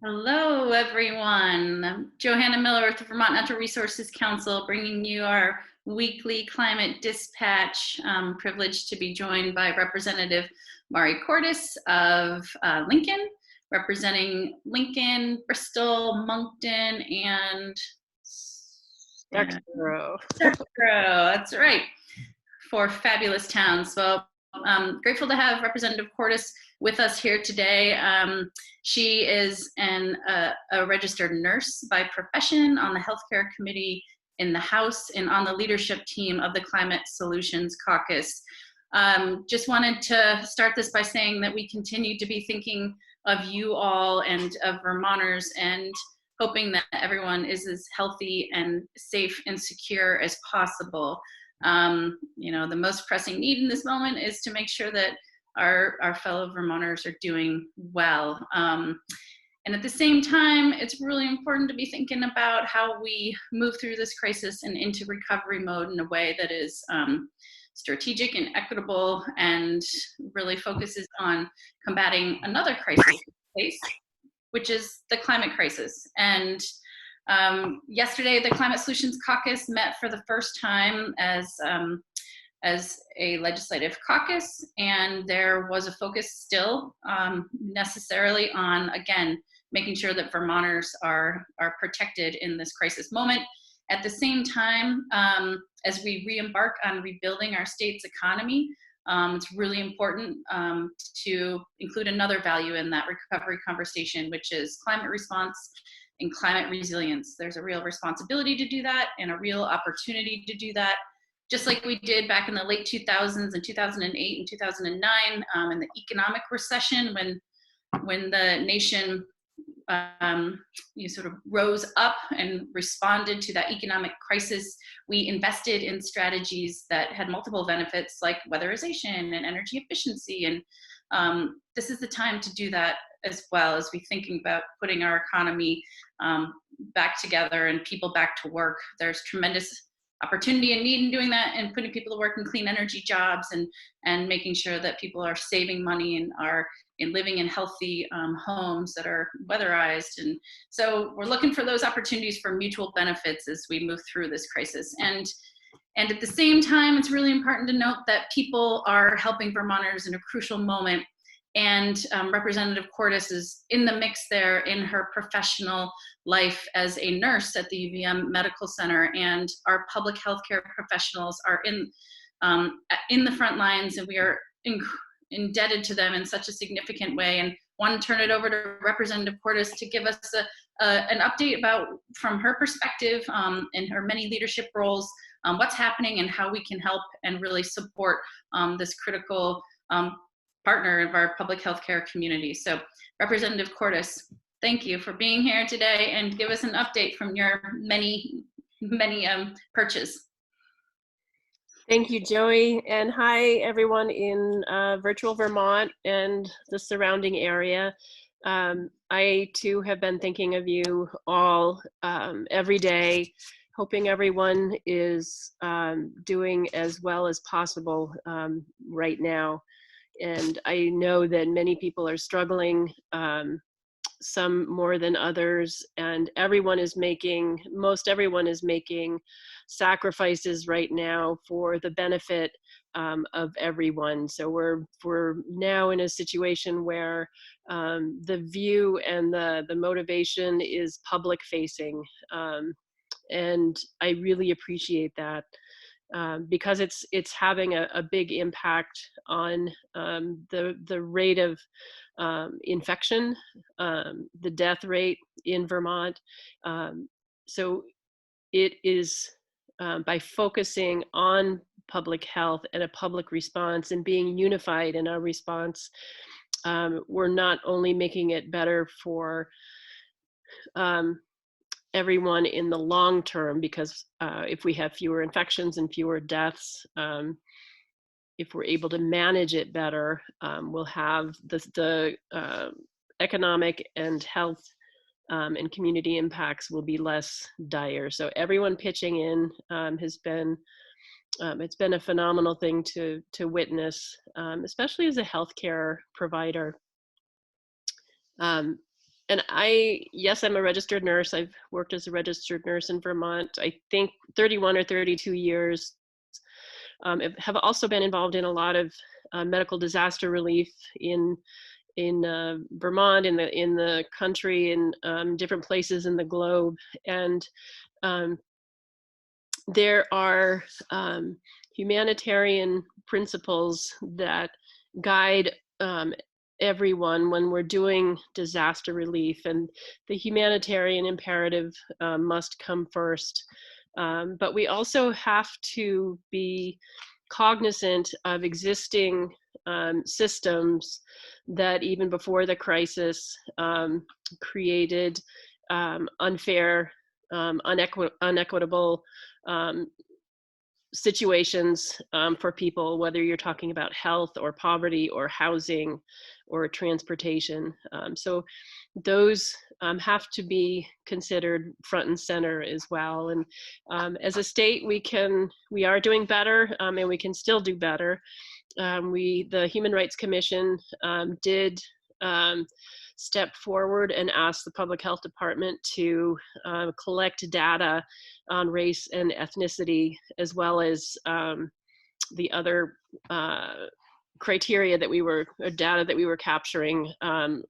Hello, everyone. I'm Johanna Miller with the Vermont Natural Resources Council, bringing you our weekly climate dispatch. Privileged to be joined by Representative Mari Cordes of Lincoln, representing Lincoln, Bristol, Moncton, and Duxboro. Duxboro. That's right. Four fabulous towns. So I'm grateful to have Representative Cordes with us here today. She is a registered nurse by profession on the Healthcare Committee in the House and on the leadership team of the Climate Solutions Caucus. Just wanted to start this by saying that we continue to be thinking of you all and of Vermonters, and hoping that everyone is as healthy and safe and secure as possible. The most pressing need in this moment is to make sure that our fellow Vermonters are doing well. And at the same time, it's really important to be thinking about how we move through this crisis and into recovery mode in a way that is strategic and equitable, and really focuses on combating another crisis we face, which is the climate crisis. And yesterday, the Climate Solutions Caucus met for the first time as a legislative caucus, and there was a focus still necessarily on, again, making sure that Vermonters are protected in this crisis moment. At the same time, as we re-embark on rebuilding our state's economy, it's really important to include another value in that recovery conversation, which is climate response and climate resilience. There's a real responsibility to do that and a real opportunity to do that, just like we did back in the late 2000s and 2008 and 2009 in the economic recession, when the nation sort of rose up and responded to that economic crisis. We invested in strategies that had multiple benefits, like weatherization and energy efficiency. And this is the time to do that as well, as we thinking about putting our economy back together and people back to work. There's tremendous opportunity and need in doing that, and putting people to work in clean energy jobs, and making sure that people are saving money and are living in healthy homes that are weatherized. And so we're looking for those opportunities for mutual benefits as we move through this crisis. And at the same time, it's really important to note that people are helping Vermonters in a crucial moment. And Representative Cordes is in the mix there in her professional life as a nurse at the UVM Medical Center, and our public healthcare professionals are in the front lines, and we are indebted to them in such a significant way. And want to turn it over to Representative Cordes to give us an update about, from her perspective, in her many leadership roles, what's happening and how we can help and really support this critical partner of our public healthcare community. So Representative Cordes, thank you for being here today, and give us an update from your many perches. Thank you, Joey, and hi everyone in virtual Vermont and the surrounding area. I too have been thinking of you all every day, hoping everyone is doing as well as possible right now. And I know that many people are struggling, some more than others, and most everyone is making sacrifices right now for the benefit of everyone. So we're now in a situation where the view and the motivation is public facing, and I really appreciate that. Because it's having a big impact on the rate of infection, the death rate in Vermont. So it is by focusing on public health and a public response and being unified in our response, we're not only making it better for everyone in the long term, because if we have fewer infections and fewer deaths, if we're able to manage it better, we'll have the economic and health and community impacts will be less dire. So everyone pitching in has been, it's been a phenomenal thing to witness, especially as a healthcare provider. And yes, I'm a registered nurse. I've worked as a registered nurse in Vermont, I think 31 or 32 years. Have also been involved in a lot of medical disaster relief in Vermont, in the country, in different places in the globe. And there are humanitarian principles that guide everyone when we're doing disaster relief, and the humanitarian imperative must come first. But we also have to be cognizant of existing systems that even before the crisis created unfair, unequitable situations for people, whether you're talking about health or poverty or housing or transportation. So those have to be considered front and center as well. And as a state, we are doing better, and we can still do better. The Human Rights Commission did step forward and ask the Public Health Department to collect data on race and ethnicity, as well as the other criteria that data that we were capturing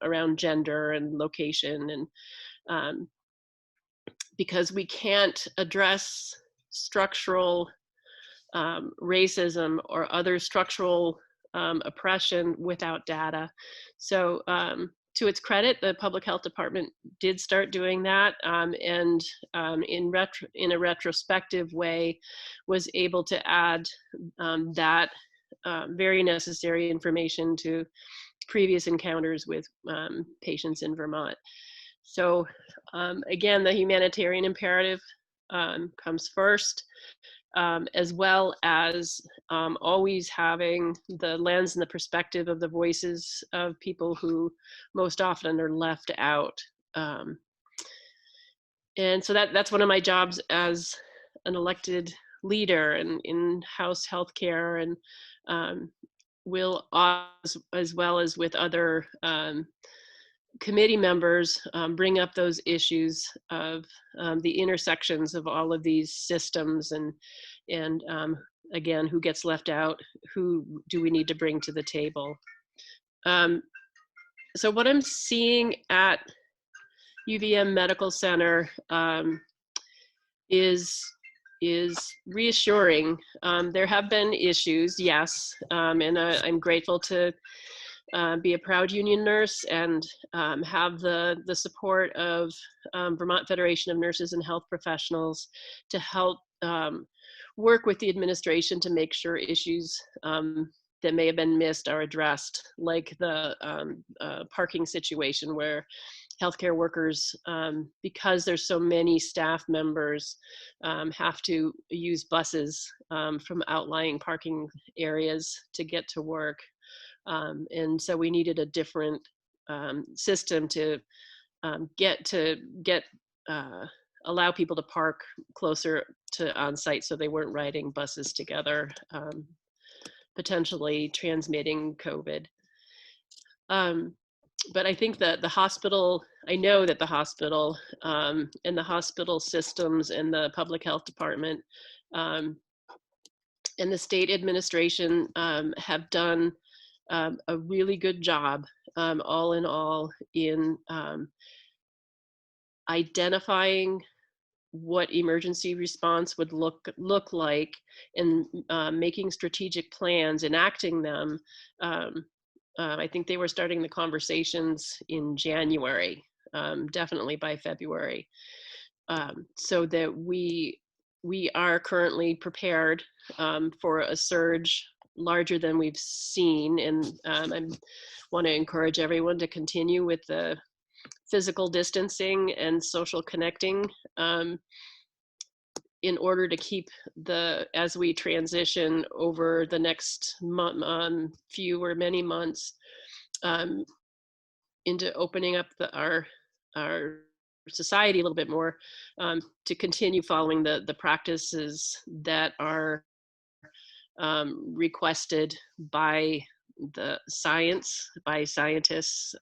around gender and location. And because we can't address structural racism or other structural oppression without data. So to its credit, the Public Health Department did start doing that, and in a retrospective way was able to add that very necessary information to previous encounters with patients in Vermont. So again, the humanitarian imperative comes first. As well as always having the lens and the perspective of the voices of people who most often are left out. And so that's one of my jobs as an elected leader and in-house healthcare, and will, as well as with other committee members, bring up those issues of the intersections of all of these systems, and again, who gets left out, who do we need to bring to the table. So what I'm seeing at UVM Medical Center is reassuring. There have been issues, yes, and I'm grateful to be a proud union nurse and have the support of Vermont Federation of Nurses and Health Professionals to help work with the administration to make sure issues that may have been missed are addressed, like the parking situation where healthcare workers, because there's so many staff members, have to use buses from outlying parking areas to get to work. And so we needed a different system to allow people to park closer to on-site so they weren't riding buses together, potentially transmitting COVID. But I think that I know that the hospital and the hospital systems and the public health department and the state administration have done a really good job, all in all, in identifying what emergency response would look like, and making strategic plans, enacting them. I think they were starting the conversations in January, definitely by February, so that we are currently prepared for a surge larger than we've seen. And I want to encourage everyone to continue with the physical distancing and social connecting in order to keep as we transition over the next few or many months into opening up our society a little bit more, to continue following the practices that are requested by the science, by scientists,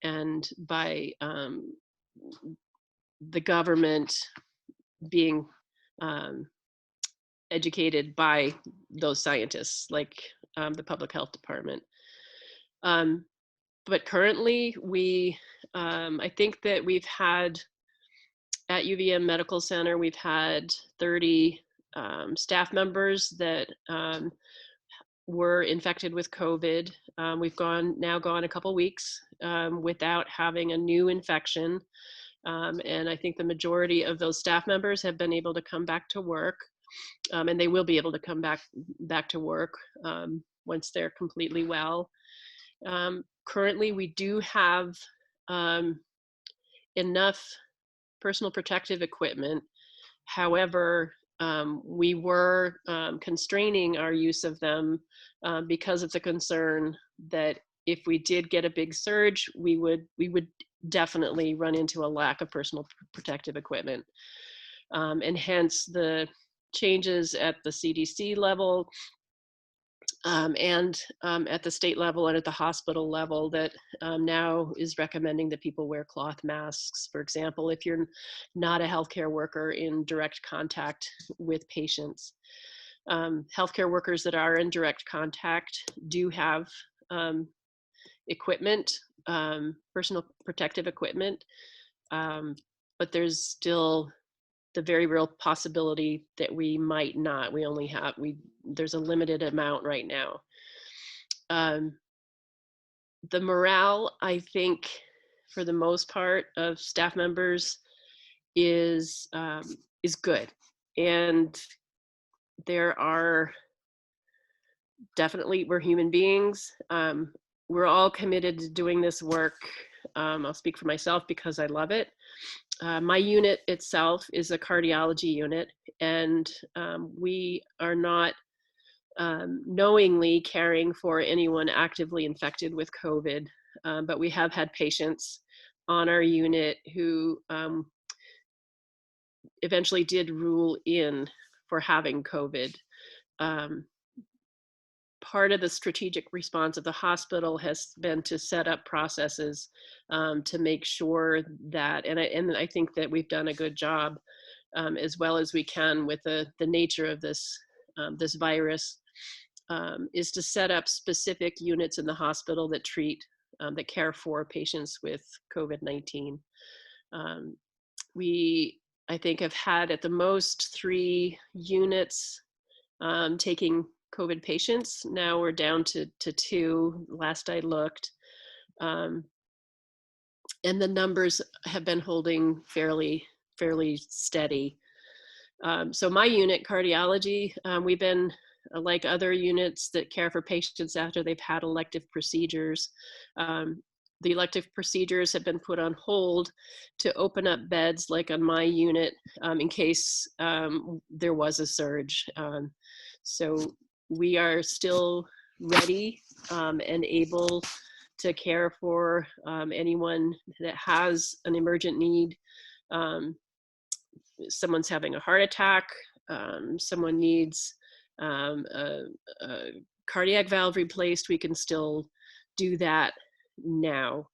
and by the government being um, educated by those scientists, like the public health department. Um, but currently, I think that we've had at UVM Medical Center, we've had 30 staff members that were infected with COVID. We've now gone a couple weeks without having a new infection. And I think the majority of those staff members have been able to come back to work, and they will be able to come back to work once they're completely well. Currently, we do have enough personal protective equipment. However, we were constraining our use of them because of the concern that if we did get a big surge, we would definitely run into a lack of personal protective equipment. And hence the changes at the CDC level and at the state level and at the hospital level that now is recommending that people wear cloth masks. For example, if you're not a healthcare worker in direct contact with patients. Healthcare workers that are in direct contact do have equipment, personal protective equipment, but there's still the very real possibility that we might not. There's a limited amount right now. The morale, I think, for the most part of staff members is good. And there are definitely, we're human beings. We're all committed to doing this work. I'll speak for myself because I love it. My unit itself is a cardiology unit, and we are not knowingly caring for anyone actively infected with COVID, but we have had patients on our unit who eventually did rule in for having COVID. Part of the strategic response of the hospital has been to set up processes to make sure that, and I think that we've done a good job as well as we can with the nature of this virus, is to set up specific units in the hospital that that care for patients with COVID-19. We, I think, have had at the most 3 units taking COVID patients. Now we're down to 2, last I looked. And the numbers have been holding fairly steady. So my unit, cardiology, we've been like other units that care for patients after they've had elective procedures. The elective procedures have been put on hold to open up beds, like on my unit, in case there was a surge. So we are still ready and able to care for anyone that has an emergent need. Someone's having a heart attack, someone needs a cardiac valve replaced, we can still do that now.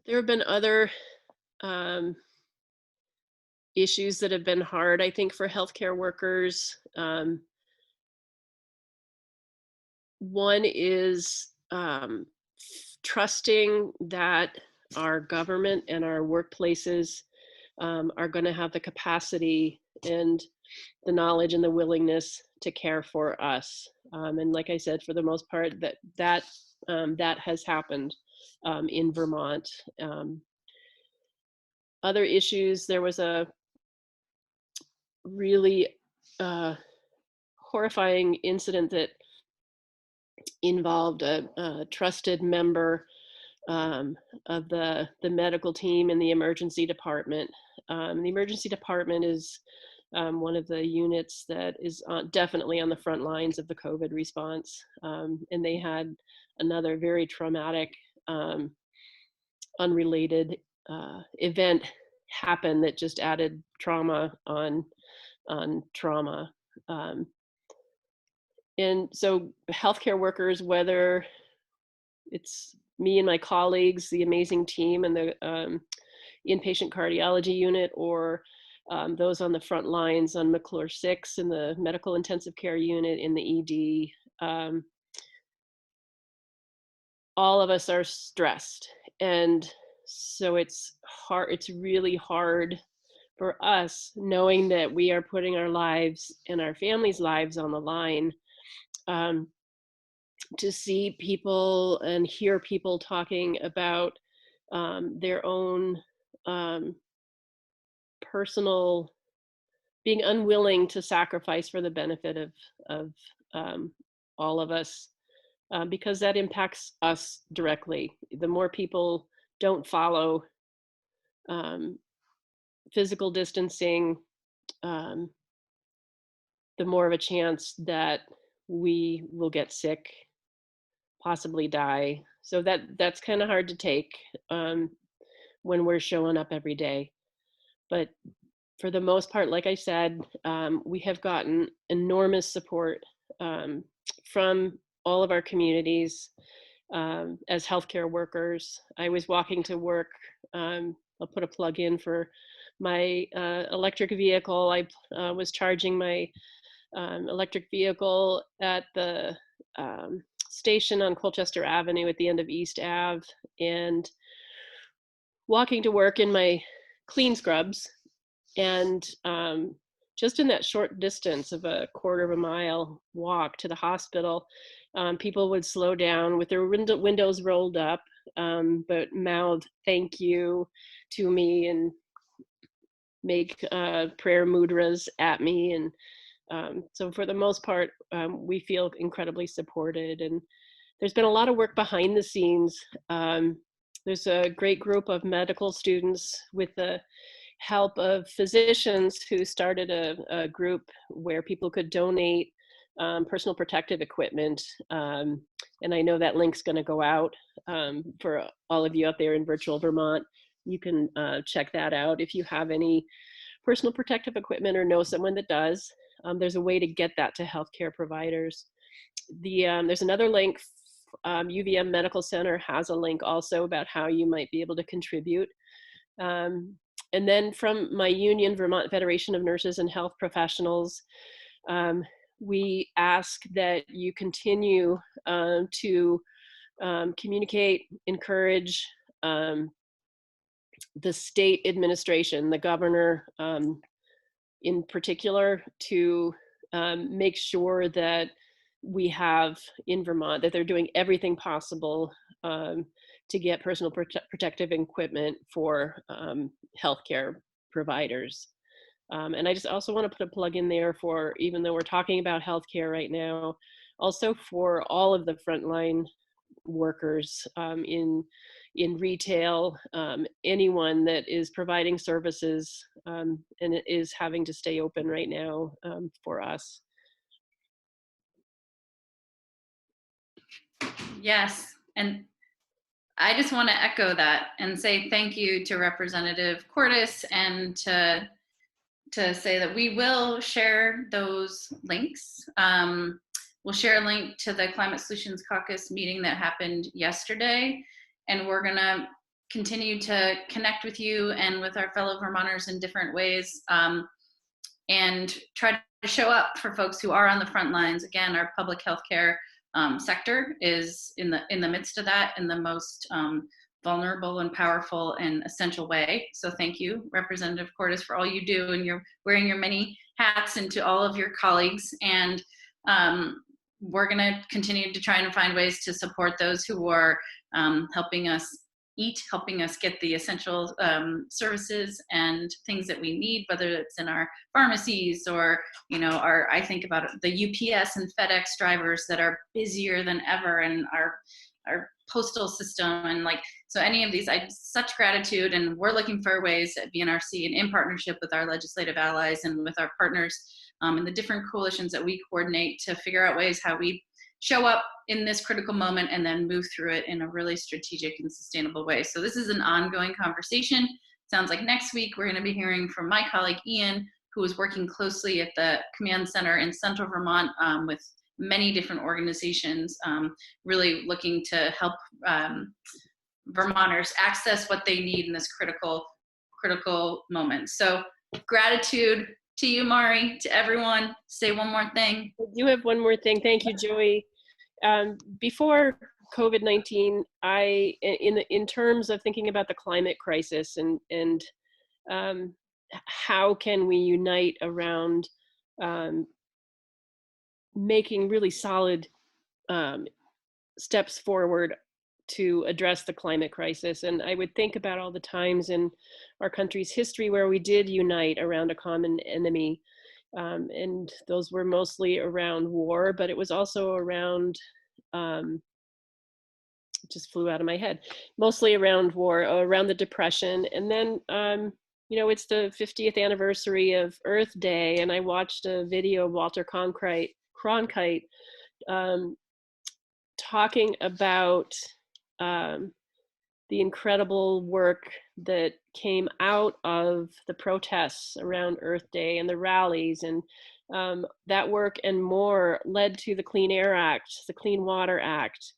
There have been other issues that have been hard, I think, for healthcare workers. One is trusting that our government and our workplaces are going to have the capacity and the knowledge and the willingness to care for us. And like I said, for the most part, that has happened in Vermont. Other issues, there was a really horrifying incident that involved a trusted member of the medical team in the emergency department. The emergency department is one of the units that is definitely on the front lines of the COVID response. And they had another very traumatic, unrelated event happen that just added trauma on trauma. And so healthcare workers, whether it's me and my colleagues, the amazing team and the inpatient cardiology unit, or those on the front lines on McClure 6 in the medical intensive care unit in the ED. All of us are stressed. And so it's hard, it's really hard for us knowing that we are putting our lives and our families' lives on the line, to see people and hear people talking about their own personal, being unwilling to sacrifice for the benefit of all of us, because that impacts us directly. The more people don't follow physical distancing, the more of a chance that we will get sick, possibly die. So that's kind of hard to take when we're showing up every day. But for the most part, like I said, we have gotten enormous support from all of our communities as healthcare workers. I was walking to work. I'll put a plug in for my electric vehicle. I was charging my electric vehicle at the station on Colchester Avenue at the end of East Ave, and walking to work in my clean scrubs. And just in that short distance of a quarter of a mile walk to the hospital, people would slow down with their windows rolled up, but mouth thank you to me and make prayer mudras at me. And so for the most part, we feel incredibly supported. And there's been a lot of work behind the scenes. There's a great group of medical students with the help of physicians who started a group where people could donate personal protective equipment. And I know that link's going to go out for all of you out there in virtual Vermont. You can check that out if you have any personal protective equipment or know someone that does. There's a way to get that to healthcare providers. There's another link. UVM Medical Center has a link also about how you might be able to contribute. And then from my union, Vermont Federation of Nurses and Health Professionals, we ask that you continue to communicate, encourage the state administration, the governor in particular, to make sure that we have in Vermont, that they're doing everything possible to get personal protective equipment for healthcare providers. And I just also want to put a plug in there for, even though we're talking about healthcare right now, also for all of the frontline workers in retail, anyone that is providing services and is having to stay open right now for us. Yes, and I just want to echo that and say thank you to Representative Cordes, and to say that we will share those links. We'll share a link to the Climate Solutions Caucus meeting that happened yesterday, and we're going to continue to connect with you and with our fellow Vermonters in different ways, and try to show up for folks who are on the front lines. Again, our public health care sector is in the midst of that in the most vulnerable and powerful and essential way. So thank you, Representative Cordes, for all you do, and you're wearing your many hats, and to all of your colleagues. And we're going to continue to try and find ways to support those who are helping us eat, helping us get the essential services and things that we need, whether it's in our pharmacies or, you know, I think about the UPS and FedEx drivers that are busier than ever, and our postal system, and like, so any of these, I have such gratitude, and we're looking for ways at VNRC, and in partnership with our legislative allies and with our partners and the different coalitions that we coordinate, to figure out ways how we show up in this critical moment and then move through it in a really strategic and sustainable way. So this is an ongoing conversation. Sounds like next week we're going to be hearing from my colleague Ian, who is working closely at the command center in central Vermont with many different organizations, really looking to help Vermonters access what they need in this critical moment. So gratitude to you, Mari, to everyone. Say one more thing. I do have one more thing. Thank you, Joey. Before COVID-19, in terms of thinking about the climate crisis and how can we unite around making really solid steps forward to address the climate crisis. And I would think about all the times in our country's history where we did unite around a common enemy. And those were mostly around war, but it was also around, it just flew out of my head, mostly around war, around the Depression. And then, you know, it's the 50th anniversary of Earth Day, and I watched a video of Walter Cronkite talking about the incredible work that came out of the protests around Earth Day and the rallies, and that work and more led to the Clean Air Act, the Clean Water Act.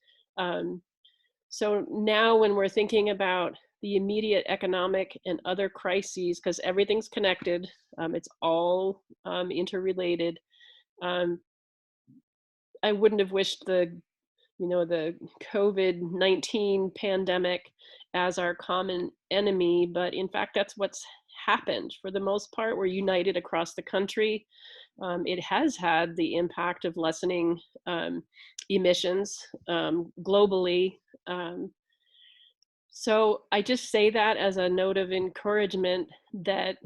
So now when we're thinking about the immediate economic and other crises, because everything's connected, it's all interrelated. I wouldn't have wished the COVID-19 pandemic as our common enemy, but in fact, that's what's happened. For the most part, we're united across the country. It has had the impact of lessening emissions globally. So I just say that as a note of encouragement that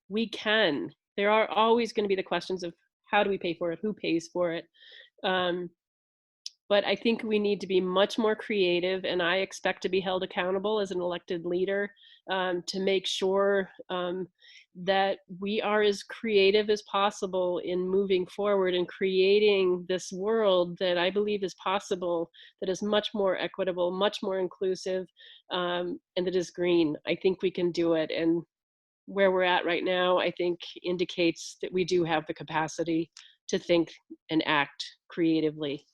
we can. There are always going to be the questions of how do we pay for it, who pays for it. But I think we need to be much more creative, and I expect to be held accountable as an elected leader to make sure that we are as creative as possible in moving forward and creating this world that I believe is possible, that is much more equitable, much more inclusive, and that is green. I think we can do it. And where we're at right now, I think indicates that we do have the capacity to think and act creatively.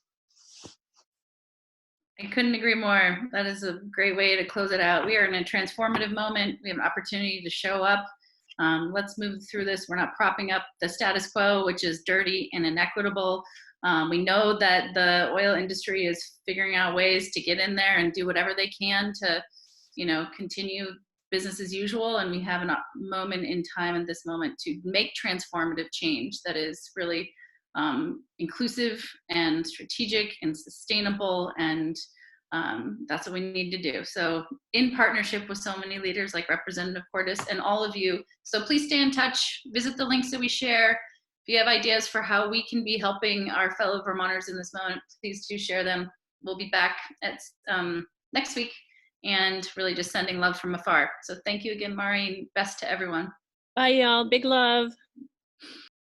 I couldn't agree more. That is a great way to close it out. We are in a transformative moment. We have an opportunity to show up. Let's move through this. We're not propping up the status quo, which is dirty and inequitable. We know that the oil industry is figuring out ways to get in there and do whatever they can to, continue business as usual. And we have a moment in time at this moment to make transformative change that is really inclusive and strategic and sustainable, and that's what we need to do. So in partnership with so many leaders like Representative Cordes and all of you. So please stay in touch, visit the links that we share. If you have ideas for how we can be helping our fellow Vermonters in this moment, please do share them. We'll be back at next week, and really just sending love from afar. So thank you again, Mari, and best to everyone. Bye, y'all. Big love.